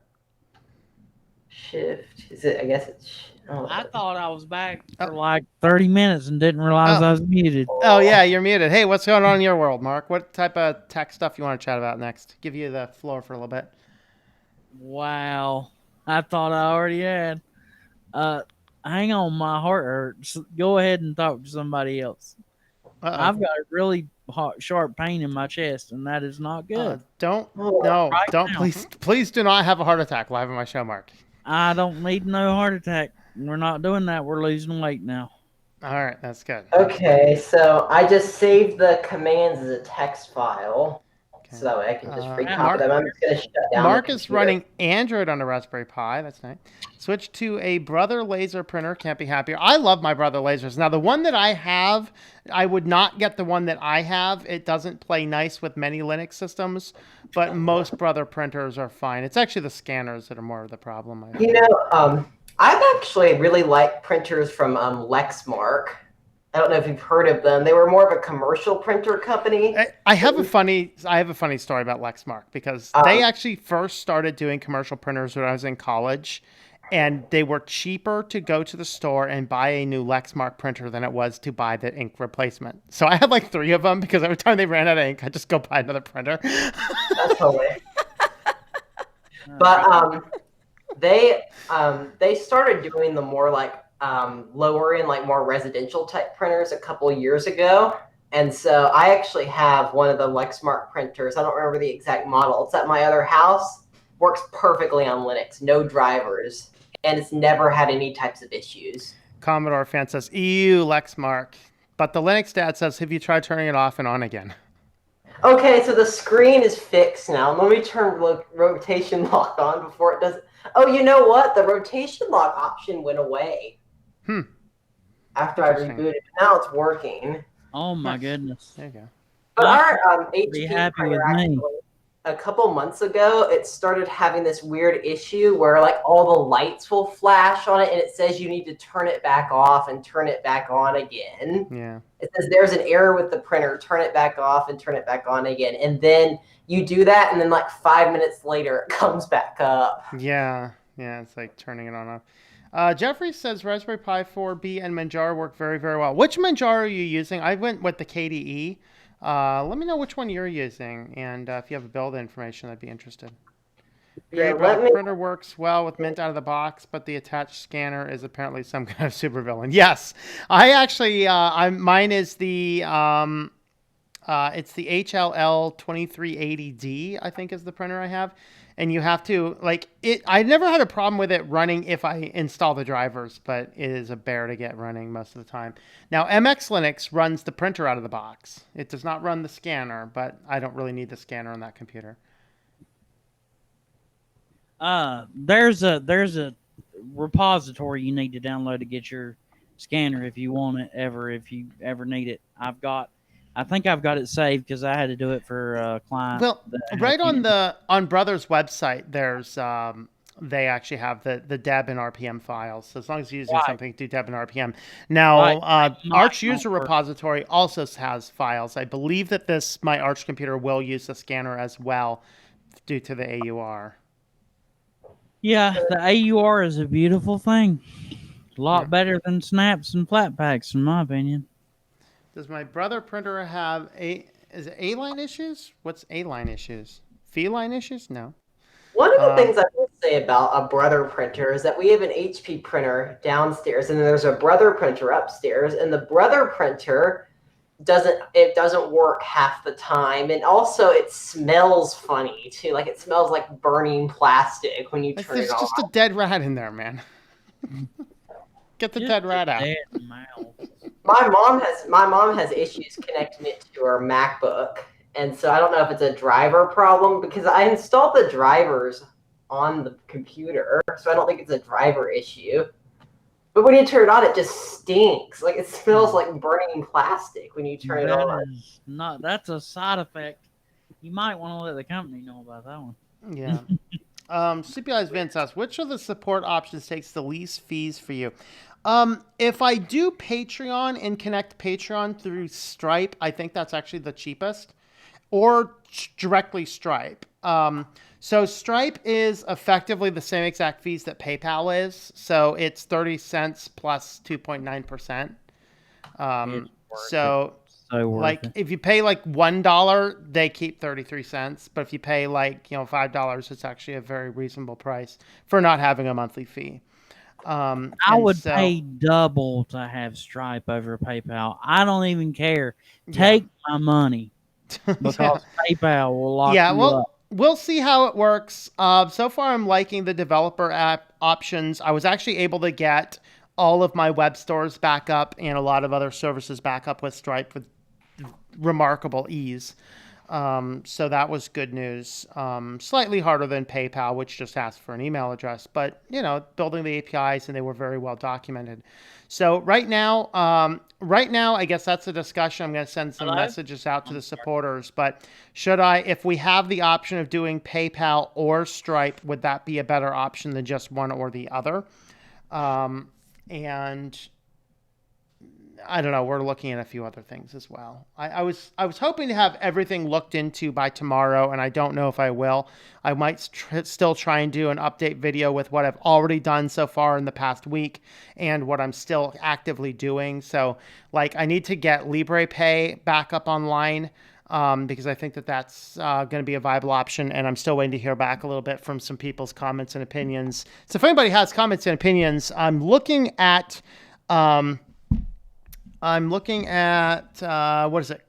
shift. Is it? I guess it's. Oh, I thought I was back Oh. for like 30 minutes and didn't realize Oh. I was muted. Oh yeah, you're muted. Hey, what's going on in your world, Mark? What type of tech stuff you want to chat about next? Give you the floor for a little bit. Wow. I thought I already had. Hang on, my heart hurts. Go ahead and talk to somebody else. I've got a really sharp pain in my chest, and that is not good. Don't Right now. please do not have a heart attack live on my show, Mark. I don't need no heart attack. We're not doing that. We're losing weight now. All right, that's good. Okay, so I just saved the commands as a text file, so that way I can just recopy them. I'm just gonna shut down. Mark is running Android on a Raspberry Pi. That's nice. Switch to a Brother laser printer. Can't be happier. I love my Brother lasers. Now, the one that I have, I would not get the one that I have. It doesn't play nice with many Linux systems, but most Brother printers are fine. It's actually the scanners that are more of the problem. You know, I've actually really liked printers from Lexmark. I don't know if you've heard of them. They were more of a commercial printer company. I have a funny story about Lexmark because they actually first started doing commercial printers when I was in college, and they were cheaper to go to the store and buy a new Lexmark printer than it was to buy the ink replacement. So I had like 3 of them because every time they ran out of ink, I'd just go buy another printer. That's hilarious. But they started doing the more like lower end, like more residential type printers a couple years ago. And so I actually have one of the Lexmark printers. I don't remember the exact model. It's at my other house. Works perfectly on Linux, no drivers, and it's never had any types of issues. Commodore fan says, ew, Lexmark. But the Linux dad says, have you tried turning it off and on again? Okay, so the screen is fixed now. Let me turn rotation lock on before it does. Oh, you know what? The rotation lock option went away. After I rebooted, now it's working. Oh my goodness! There you go. But our be HP happy printer with me. actually, a couple months ago, it started having this weird issue where like all the lights will flash on it, and it says you need to turn it back off and turn it back on again. Yeah. It says there's an error with the printer. Turn it back off and turn it back on again, and then you do that, and then like 5 minutes later, it comes back up. Yeah, it's like turning it on off. Jeffrey says Raspberry Pi 4B and Manjaro work very, very well. Which Manjaro are you using? I went with the KDE. Let me know which one you're using, and if you have a build information, I'd be interested. Yeah, The printer works well with Mint out of the box, but the attached scanner is apparently some kind of supervillain. Yes, I actually, mine is the it's the HLL 2380D, I think is the printer I have. And you have to, like, it. I never had a problem with it running if I install the drivers, but it is a bear to get running most of the time. Now, MX Linux runs the printer out of the box. It does not run the scanner, but I don't really need the scanner on that computer. There's a repository you need to download to get your scanner if you want it if you ever need it. I think I've got it saved because I had to do it for a client. Well, right on Brother's website, there's they actually have the deb and RPM files. So as long as you're using something, do deb and RPM. Now, Arch User Repository also has files. I believe that my Arch computer will use the scanner as well due to the AUR. Yeah, the AUR is a beautiful thing. A lot better than snaps and flat packs, in my opinion. Does my Brother printer have is it A-line issues? What's A-line issues? Phi-line issues? No. One of the things I will say about a Brother printer is that we have an HP printer downstairs, and then there's a Brother printer upstairs, and the Brother printer doesn't work half the time, and also it smells funny too. Like it smells like burning plastic when you turn it off. There's just a dead rat in there, man. Get the dead rat out. My mom has issues connecting it to her MacBook, and so I don't know if it's a driver problem because I installed the drivers on the computer, so I don't think it's a driver issue. But when you turn it on, it just stinks. Like it smells like burning plastic when you turn it on. That's a side effect. You might want to let the company know about that one. Yeah. CPI's Vince asks, which of the support options takes the least fees for you? If I do Patreon and connect Patreon through Stripe, I think that's actually the cheapest, or directly Stripe. So Stripe is effectively the same exact fees that PayPal is. So it's 30 cents plus 2.9%. So like if you pay like $1, they keep 33 cents. But if you pay like, $5, it's actually a very reasonable price for not having a monthly fee. I would pay double to have Stripe over PayPal. I don't even care. Take my money because PayPal will lock you up. We'll see how it works. So far, I'm liking the developer app options. I was actually able to get all of my web stores back up and a lot of other services back up with Stripe with remarkable ease. So that was good news. Slightly harder than PayPal, which just asks for an email address, but building the APIs, and they were very well documented. So right now, I guess that's a discussion. I'm going to send some messages out to the supporters, but if we have the option of doing PayPal or Stripe, would that be a better option than just one or the other? And I don't know. We're looking at a few other things as well. I was hoping to have everything looked into by tomorrow, and I don't know if I will. I might still try and do an update video with what I've already done so far in the past week and what I'm still actively doing. So, I need to get LibrePay back up online because I think that's going to be a viable option, and I'm still waiting to hear back a little bit from some people's comments and opinions. So, if anybody has comments and opinions, I'm looking at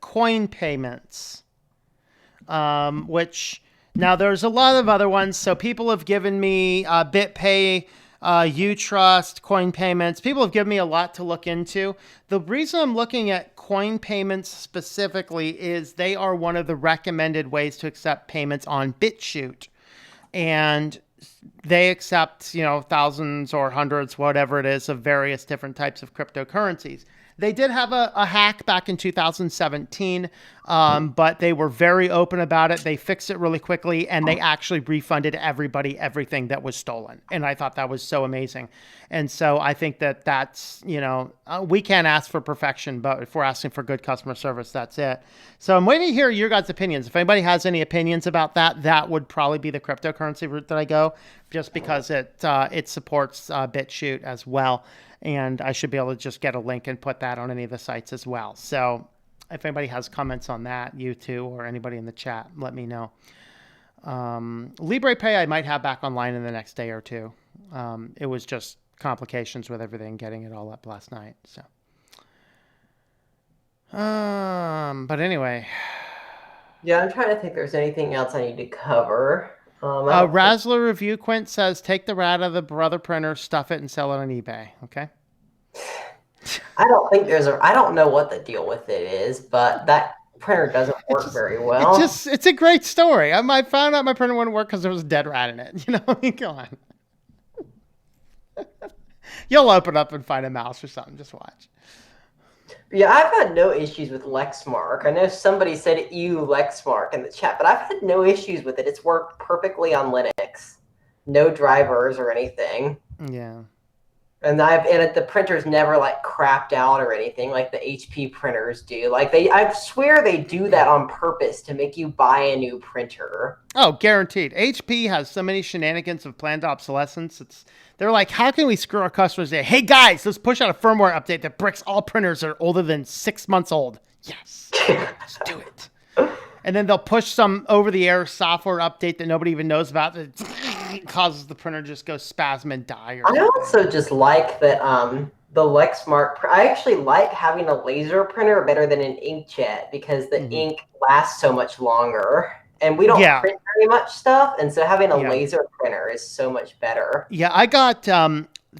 coin payments, which now there's a lot of other ones. So people have given me BitPay, Utrust, coin payments. People have given me a lot to look into. The reason I'm looking at coin payments specifically is they are one of the recommended ways to accept payments on BitChute. And they accept, thousands or hundreds, whatever it is, of various different types of cryptocurrencies. They did have a hack back in 2017, but they were very open about it. They fixed it really quickly, and they actually refunded everybody everything that was stolen. And I thought that was so amazing. And so I think that's, we can't ask for perfection, but if we're asking for good customer service, that's it. So I'm waiting to hear your guys' opinions. If anybody has any opinions about that, that would probably be the cryptocurrency route that I go, just because it supports BitChute as well. And I should be able to just get a link and put that on any of the sites as well. So if anybody has comments on that, you two or anybody in the chat, let me know. LibrePay I might have back online in the next day or two. It was just complications with everything, getting it all up last night. So, but anyway. Yeah, I'm trying to think if there's anything else I need to cover. Razzler Review Quint says, take the rat of the brother printer, stuff it, and sell it on eBay. Okay. I don't know what the deal with it is, but that printer doesn't work very well. It's a great story. I found out my printer wouldn't work because there was a dead rat in it. Go on. You'll open up and find a mouse or something. Just watch. Yeah, I've had no issues with Lexmark. I know somebody said Lexmark in the chat, but I've had no issues with it. It's worked perfectly on Linux. No drivers or anything. Yeah. And the printers never crapped out or anything like the HP printers do. I swear they do that on purpose to make you buy a new printer. Oh, guaranteed. HP has so many shenanigans of planned obsolescence. They're like, how can we screw our customers? Hey guys, let's push out a firmware update that bricks all printers that are older than 6 months old. Yes, let's do it. And then they'll push some over-the-air software update that nobody even knows about that causes the printer to just go spasm and die. I also just like that the Lexmark. I actually like having a laser printer better than an inkjet because the ink lasts so much longer. And we don't print very much stuff, and so having a laser printer is so much better. Yeah, I got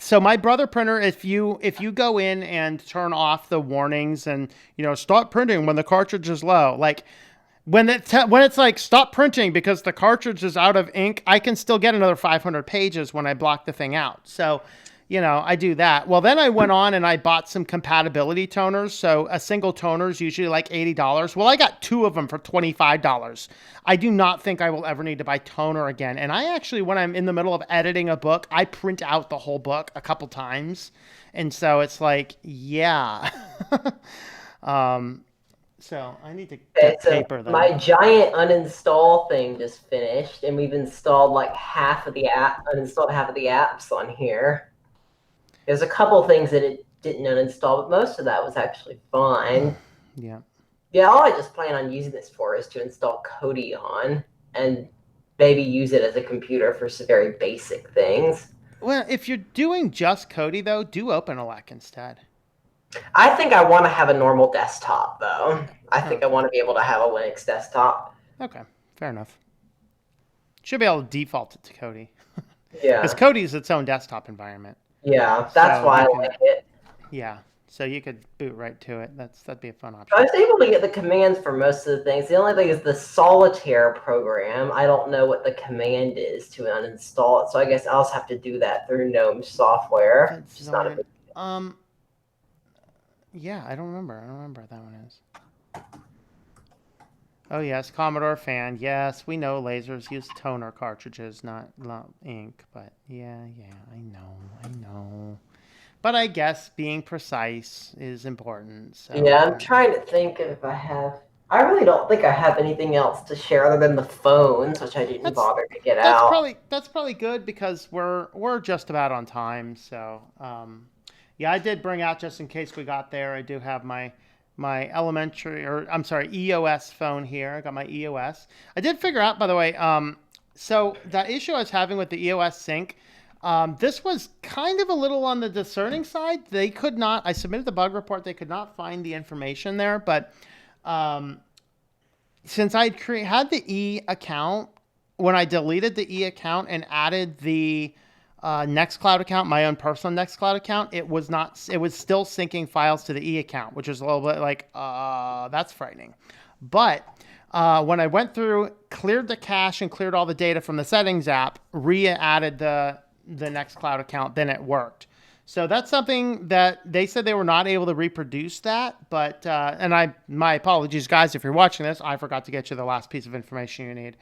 so my brother printer. If you go in and turn off the warnings and stop printing when the cartridge is low, when it's like stop printing because the cartridge is out of ink, I can still get another 500 pages when I block the thing out. So I do that. Well, then I went on and I bought some compatibility toners. So a single toner is usually like $80. Well, I got 2 of them for $25. I do not think I will ever need to buy toner again. And I actually, when I'm in the middle of editing a book, I print out the whole book a couple times. And so it's like, yeah. So I need to get paper though. My giant uninstall thing just finished, and we've installed like uninstalled half of the apps on here. There's a couple things that it didn't uninstall, but most of that was actually fine. Yeah. Yeah, all I just plan on using this for is to install Kodi on and maybe use it as a computer for some very basic things. Well, if you're doing just Kodi though, do OpenELEC instead. I think I want to have a normal desktop, though. I think I want to be able to have a Linux desktop. Okay, fair enough. Should be able to default it to Kodi. Yeah. Because Kodi is its own desktop environment. Yeah, that's why I like it. Yeah, so you could boot right to it. That'd be a fun option. I was able to get the commands for most of the things. The only thing is the solitaire program. I don't know what the command is to uninstall it, so I guess I'll also have to do that through GNOME software. Which is not a big deal. Yeah, I don't remember. I don't remember what that one is. Oh, yes, Commodore fan. Yes, we know lasers use toner cartridges, not ink. But yeah, I know. But I guess being precise is important. So, yeah, I'm trying to think if I have... I really don't think I have anything else to share other than the phones, which I didn't bother to get out. That's probably good because we're just about on time, so... Yeah, I did bring out, just in case we got there, I do have my EOS phone here. I got my EOS. I did figure out, by the way, so that issue I was having with the EOS sync, this was kind of a little on the discerning side. They could not, I submitted the bug report, they could not find the information there, but since I had the E account, when I deleted the E account and added the Nextcloud account, my own personal Nextcloud account, it was still syncing files to the E account, which is a little bit like, that's frightening. But when I went through, cleared the cache and cleared all the data from the settings app, re-added the Nextcloud account, then it worked. So that's something that they said they were not able to reproduce that, but, my apologies guys, if you're watching this, I forgot to get you the last piece of information you need.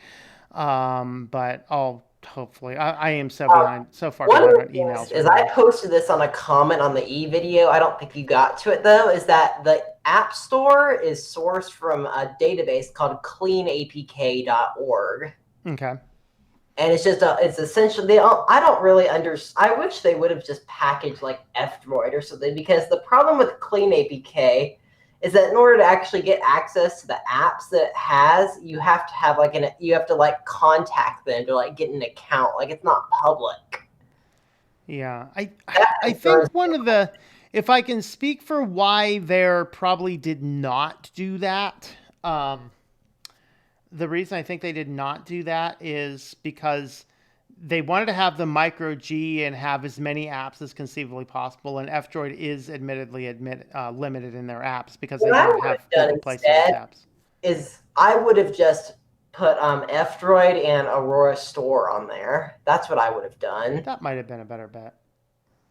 But hopefully, I am so behind, so far behind on emails. Is I posted this on a comment on the E video. I don't think you got to it though. Is that the App Store is sourced from a database called cleanapk.org. Okay. And it's just it's essentially I don't really understand. I wish they would have just packaged like F-Droid or something, because the problem with cleanapk is that in order to actually get access to the apps that it has, you have to have you have to contact them to get an account. It's not public. Yeah, I think one of the, if I can speak for why they probably did not do that, the reason I think they did not do that is because they wanted to have the micro G and have as many apps as conceivably possible, and F-Droid is admittedly limited in their apps because they don't have full places apps. I would have just put F-Droid and Aurora Store on there. That's what I would have done. That might have been a better bet.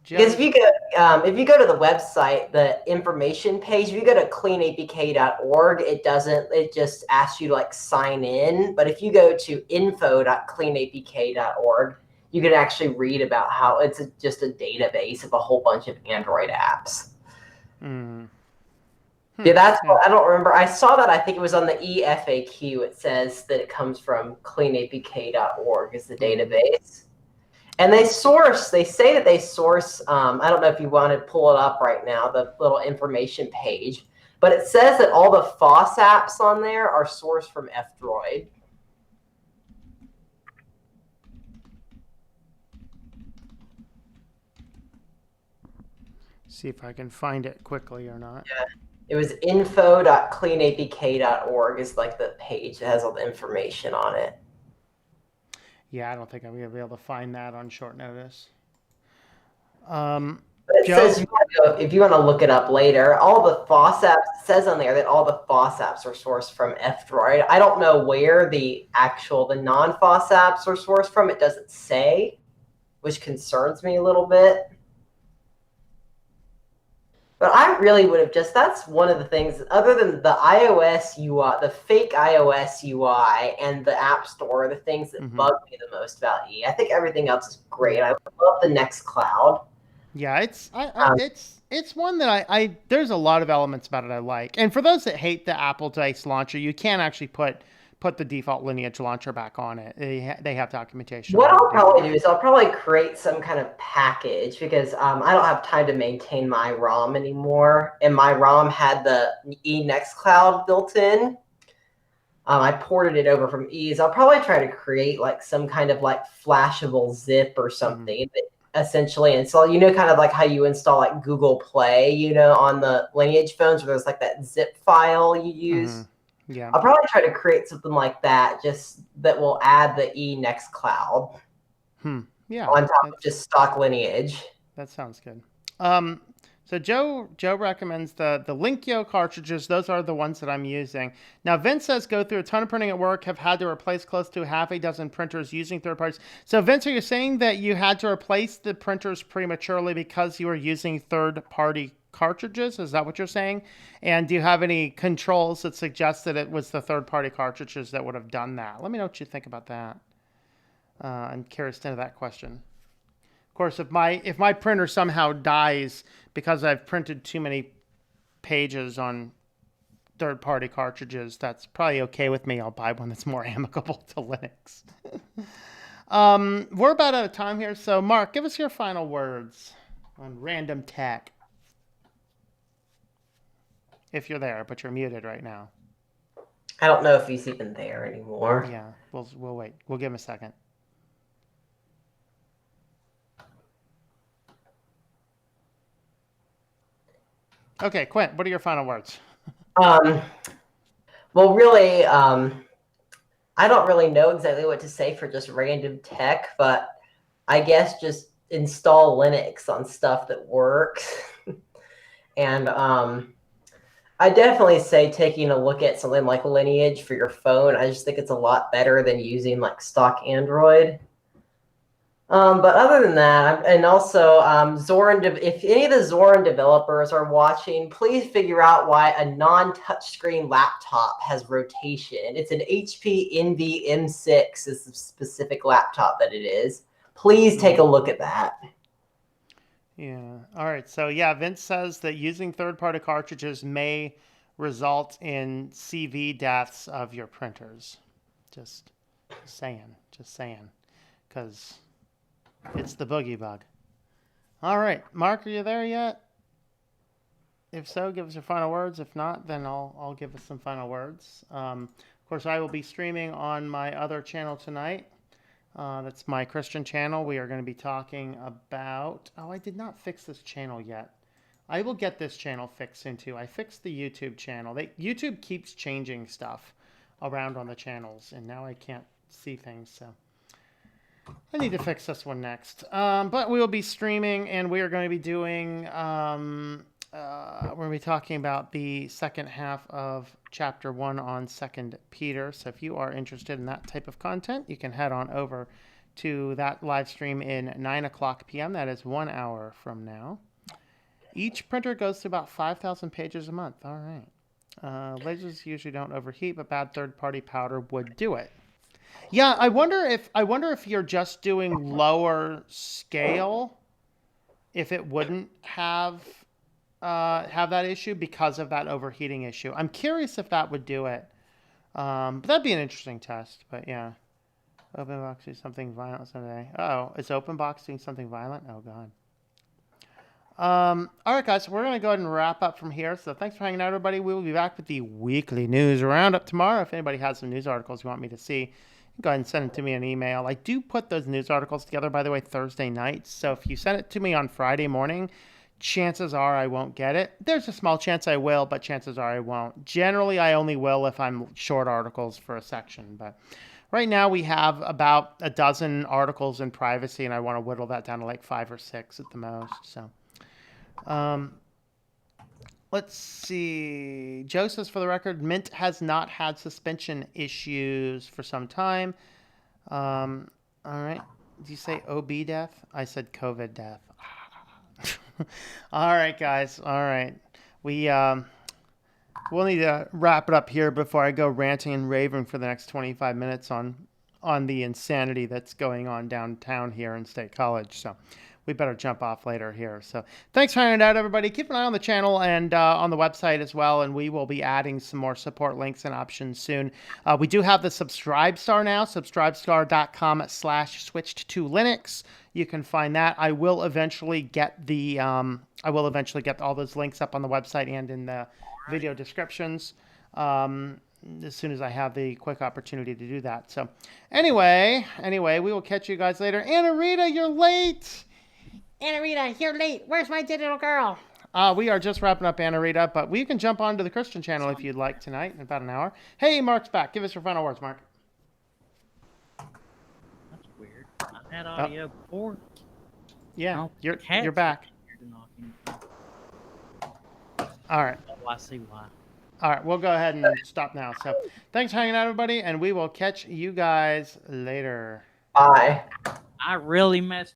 Because if you go to the website, the information page, if you go to cleanapk.org, it just asks you to sign in. But if you go to info.cleanapk.org, you can actually read about how it's just a database of a whole bunch of Android apps. Yeah, that's what I don't remember. I saw that. I think it was on the eFAQ. It says that it comes from cleanapk.org is the database. And they say that they source, I don't know if you want to pull it up right now, the little information page, but it says that all the FOSS apps on there are sourced from F-Droid. See if I can find it quickly or not. Yeah. It was info.cleanapk.org is the page that has all the information on it. Yeah, I don't think I'm going to be able to find that on short notice. It says if you want to look it up later, all the FOSS apps, it says on there that all the FOSS apps are sourced from F-Droid. I don't know where the non-FOSS apps are sourced from. It doesn't say, which concerns me a little bit. But I really would have that's one of the things, other than the iOS UI, the fake iOS UI and the App Store, the things that bug me the most about I think everything else is great. Yeah. I love the Nextcloud. Yeah, it's one that I there's a lot of elements about it I like. And for those that hate the Apple-based launcher, you can actually put the default Lineage launcher back on it. They have documentation. What I'll probably do is I'll probably create some kind of package because I don't have time to maintain my ROM anymore. And my ROM had the Nextcloud built in. I ported it over from Ease. I'll probably try to create like some kind of like flashable zip or something that essentially install, kind of like how you install like Google Play, on the Lineage phones where there's like that zip file you use. Yeah. I'll probably try to create something like that, just that will add the Nextcloud. Yeah. On top of just stock Lineage. That sounds good. So Joe recommends the Linkyo cartridges. Those are the ones that I'm using. Now Vince says go through a ton of printing at work, have had to replace close to half a dozen printers using third parties. So Vince, are you saying that you had to replace the printers prematurely because you were using third party cartridges? Is that what you're saying? And do you have any controls that suggest that it was the third party cartridges that would have done that? Let me know what you think about that. I'm curious to know that question. Of course, if my printer somehow dies because I've printed too many pages on third-party cartridges, that's probably okay with me. I'll buy one that's more amicable to Linux. We're about out of time here, so Mark, give us your final words on random tech. If you're there, but you're muted right now. I don't know if he's even there anymore. Yeah, we'll wait. We'll give him a second. Okay, Quint, what are your final words? Well, really, I don't really know exactly what to say for just random tech, but I guess just install Linux on stuff that works. And I definitely say taking a look at something like Lineage for your phone. I just think it's a lot better than using like stock Android. But other than that, and also Zorin, if any of the Zorin developers are watching, please figure out why a non-touchscreen laptop has rotation. It's an HP Envy M6 is the specific laptop that it is. Please take a look at that. Yeah. All right. So yeah, Vince says that using third-party cartridges may result in CV deaths of your printers. Just saying. Because it's the boogie bug. All right. Mark, are you there yet? If so, give us your final words. If not, then I'll give us some final words. Of course, I will be streaming on my other channel tonight. That's my Christian channel. We are going to be talking about... Oh, I did not fix this channel yet. I will get this channel fixed soon, too. I fixed the YouTube channel. YouTube keeps changing stuff around on the channels, and now I can't see things, so... I need to fix this one next. But we will be streaming, and we are going to be doing... we're going to be talking about the second half of Chapter 1 on 2 Peter. So if you are interested in that type of content, you can head on over to that live stream in 9 o'clock p.m. That is 1 hour from now. Each printer goes to about 5,000 pages a month. All right. Lasers usually don't overheat, but bad third-party powder would do it. Yeah, I wonder if you're just doing lower scale, if it wouldn't have that issue because of that overheating issue. I'm curious if that would do it. But that'd be an interesting test. But yeah, OpenBox doing something violent someday. Oh, is OpenBox doing something violent? Oh God. All right, guys, we're going to go ahead and wrap up from here. So thanks for hanging out, everybody. We will be back with the weekly news roundup tomorrow. If anybody has some news articles you want me to see, go ahead and send it to me an email. I do put those news articles together, by the way, Thursday nights. So if you send it to me on Friday morning, chances are I won't get it. There's a small chance I will, but chances are I won't. Generally, I only will if I'm short articles for a section. But right now we have about a dozen articles in privacy, and I want to whittle that down to like 5 or 6 at the most. So let's see. Joe says, for the record, Mint has not had suspension issues for some time. All right. Did you say OB death? I said COVID death. All right, guys. All right. We'll need to wrap it up here before I go ranting and raving for the next 25 minutes on the insanity that's going on downtown here in State College. So we better jump off later here. So thanks for hanging out, everybody. Keep an eye on the channel and on the website as well. And we will be adding some more support links and options soon. We do have the Subscribestar now, subscribestar.com/switchedtolinux. You can find that. I will eventually get all those links up on the website and in the video descriptions as soon as I have the quick opportunity to do that. So anyway, we will catch you guys later. Anna Rita, you're late. Anna Rita, you're late. Where's my digital girl? We are just wrapping up Anna Rita, but we can jump onto the Christian channel if you'd like tonight in about an hour. Hey, Mark's back. Give us your final words, Mark. That's weird. I've had audio before. Yeah, Oh, you're cats back. are knocking. All right. Oh, I see why. All right, we'll go ahead and stop now. So thanks for hanging out, everybody, and we will catch you guys later. Bye. I really messed